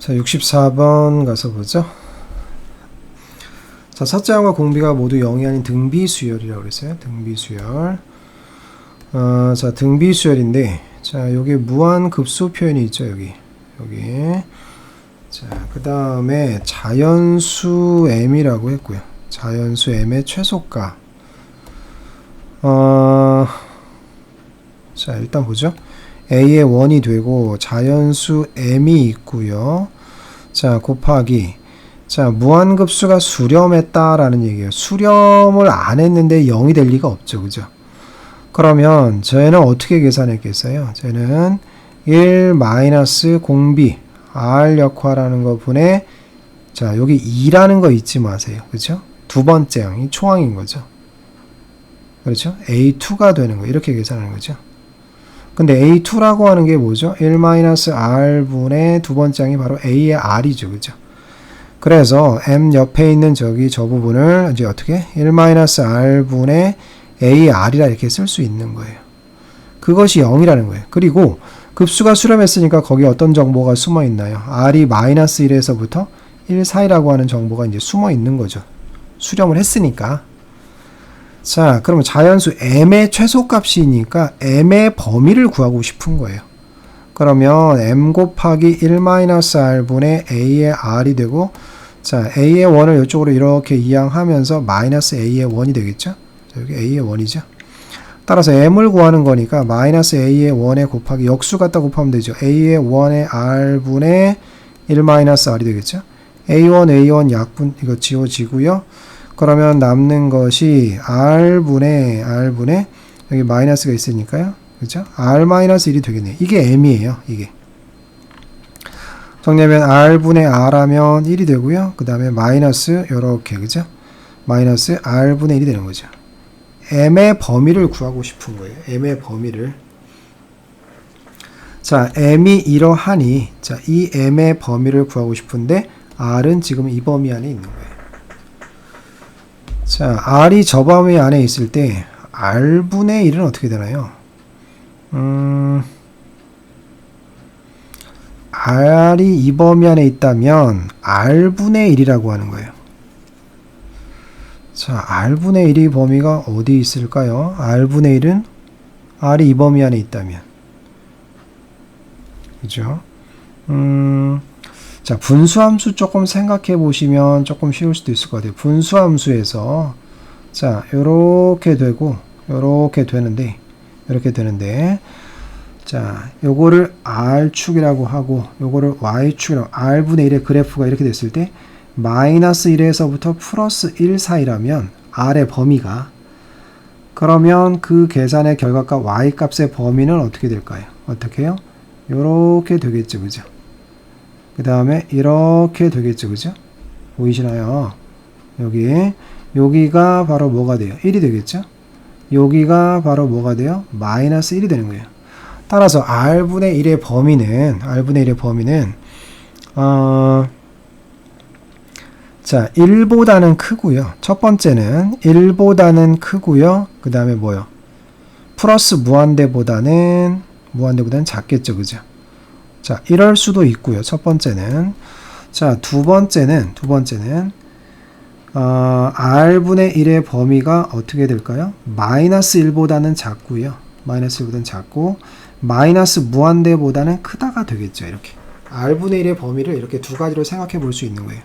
자, 64번 가서 보죠. 자, 사자형과 공비가 모두 0이 아닌 등비수열이라고 그랬어요. 등비수열. 자, 등비수열인데, 자, 여기 무한급수 표현이 있죠, 여기. 자, 그 다음에 자연수 m이라고 했고요. 자연수 m의 최소가. 자, 일단 보죠. a의 원이 되고, 자연수 m이 있고요. 자, 곱하기. 자, 무한급수가 수렴했다라는 얘기예요. 수렴을 안 했는데 0이 될 리가 없죠. 그죠? 그러면 저희는 어떻게 계산했겠어요? 저희는 1 마이너스 공비 R 역화라는 거 분에, 자, 여기 2라는 거 잊지 마세요. 그죠? 두 번째 항이 초항인 거죠. 그렇죠? A2가 되는 거. 이렇게 계산하는 거죠. 근데 A2라고 하는 게 뭐죠? 1 마이너스 R 분의 두 번째 항이 바로 A의 R이죠. 그죠? 그래서 M 옆에 있는 저 부분을 이제 어떻게? 1 마이너스 R 분의 AR이라 이렇게 쓸 수 있는 거예요. 그것이 0이라는 거예요. 그리고 급수가 수렴했으니까 거기에 어떤 정보가 숨어 있나요? R이 마이너스 1에서부터 1 사이라고 하는 정보가 이제 숨어 있는 거죠. 수렴을 했으니까. 자, 그러면 자연수 m의 최소값이니까 m의 범위를 구하고 싶은 거예요. 그러면 m 곱하기 1 마이너스 r 분의 a의 r이 되고, 자, a의 원을 이쪽으로 이렇게 이항하면서 마이너스 a의 원이 되겠죠? 자, 여기 a의 원이죠. 따라서 m을 구하는 거니까 마이너스 a의 원에 곱하기 역수 갖다 곱하면 되죠. a의 원에 r 분의 1 마이너스 r이 되겠죠. a1 약분 이거 지워지고요. 그러면 남는 것이 r분의 여기 마이너스가 있으니까요. 그렇죠? r-1이 되겠네요. 이게 m이에요. 이게. 정리하면 r분의 r하면 1이 되고요. 그 다음에 마이너스 요렇게, 그죠? 마이너스 r분의 1이 되는 거죠. m의 범위를 구하고 싶은 거예요. m의 범위를. 자, m이 이러하니, 자, 이 m의 범위를 구하고 싶은데 r은 지금 이 범위 안에 있는 거예요. 자, r이 저 범위 안에 있을 때 r분의 1은 어떻게 되나요? r이 이 범위 안에 있다면 r분의 1이라고 하는 거예요. 자, r분의 1이 범위가 어디 있을까요? r분의 1은 r이 이 범위 안에 있다면, 그죠? 자, 분수함수 조금 생각해 보시면 조금 쉬울 수도 있을 것 같아요. 분수함수에서, 자, 요렇게 되고 요렇게 되는데, 자, 요거를 r축이라고 하고 요거를 y축이라고, r분의 1의 그래프가 이렇게 됐을 때 마이너스 1에서부터 플러스 1 사이라면 r의 범위가, 그러면 그 계산의 결과값 y값의 범위는 어떻게 될까요? 어떻게 해요? 요렇게 되겠죠. 그죠? 그 다음에 이렇게 되겠죠. 그죠? 보이시나요? 여기가 바로 뭐가 돼요? 1이 되겠죠? 여기가 바로 뭐가 돼요? 마이너스 1이 되는 거예요. 따라서 r분의 1의 범위는 자, 1보다는 크고요. 첫 번째는 1보다는 크고요. 그 다음에 뭐요? 플러스 무한대보다는 작겠죠. 그죠? 자, 이럴 수도 있고요. 첫 번째는. 자, 두 번째는 r분의 1의 범위가 어떻게 될까요? 마이너스 1보다는 작고요. 마이너스 1보다는 작고, 마이너스 무한대보다는 크다가 되겠죠. 이렇게. r분의 1의 범위를 이렇게 두 가지로 생각해 볼 수 있는 거예요.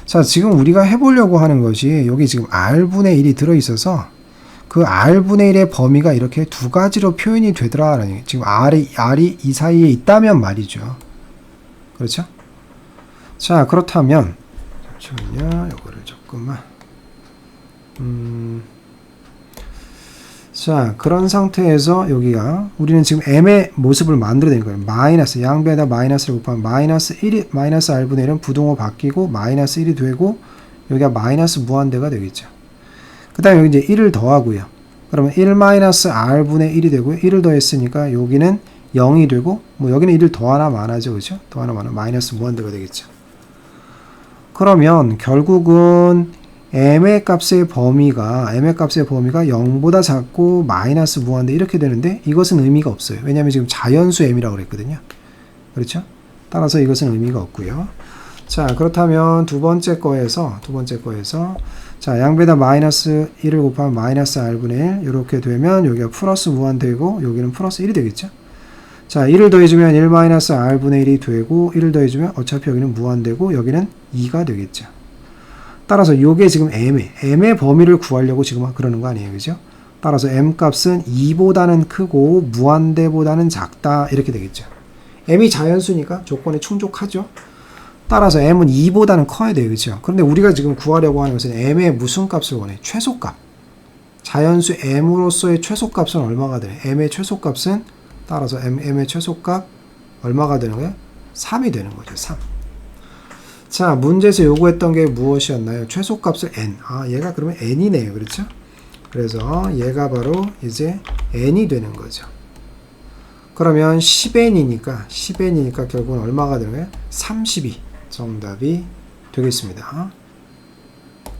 자, 지금 우리가 해보려고 하는 것이, 여기 지금 r분의 1이 들어있어서 그 r분의 1의 범위가 이렇게 두 가지로 표현이 되더라라는 얘기예요. 지금 r이 이 사이에 있다면 말이죠. 그렇죠? 자, 그렇다면, 잠시만요. 요거를 조금만. 자, 그런 상태에서 여기가, 우리는 지금 m의 모습을 만들어내는 거예요. 마이너스, 양변에다 마이너스를 곱하면 마이너스 r분의 1은 부동호 바뀌고 마이너스 1이 되고, 여기가 마이너스 무한대가 되겠죠. 그 다음에 여기 이제 1을 더하고요. 그러면 1 마이너스 r분의 1이 되고요. 1을 더했으니까 여기는 0이 되고, 뭐 여기는 1을 더하나 마나죠. 그죠? 더하나 마나, 마이너스 무한대가 되겠죠. 그러면 결국은 m의 값의 범위가 0보다 작고 마이너스 무한대 이렇게 되는데, 이것은 의미가 없어요. 왜냐하면 지금 자연수 m이라고 그랬거든요. 그렇죠? 따라서 이것은 의미가 없고요. 자, 그렇다면 두 번째 거에서 자, 양배에다 마이너스 1을 곱하면 마이너스 r분의 1 이렇게 되면 여기가 플러스 무한되고 여기는 플러스 1이 되겠죠. 자, 1을 더해주면 1 마이너스 r분의 1이 되고 1을 더해주면 어차피 여기는 무한되고 여기는 2가 되겠죠. 따라서 이게 지금 m의 범위를 구하려고 지금 그러는 거 아니에요, 그죠? 따라서 m 값은 2보다는 크고 무한대보다는 작다 이렇게 되겠죠. m이 자연수니까 조건에 충족하죠. 따라서 m은 2보다는 커야 돼요, 그죠? 그런데 우리가 지금 구하려고 하는 것은 m의 무슨 값을 원해? 최소값. 자연수 m으로서의 최소값은 얼마가 돼? m의 최소값은 따라서 m의 최소값 얼마가 되는 거예요? 3이 되는 거죠, 3. 자, 문제에서 요구했던 게 무엇이었나요? 최소값을 n. 아, 얘가 그러면 n이네요. 그렇죠? 그래서 얘가 바로 이제 n이 되는 거죠. 그러면 10n이니까 결국은 얼마가 되는 거예요? 32 정답이 되겠습니다.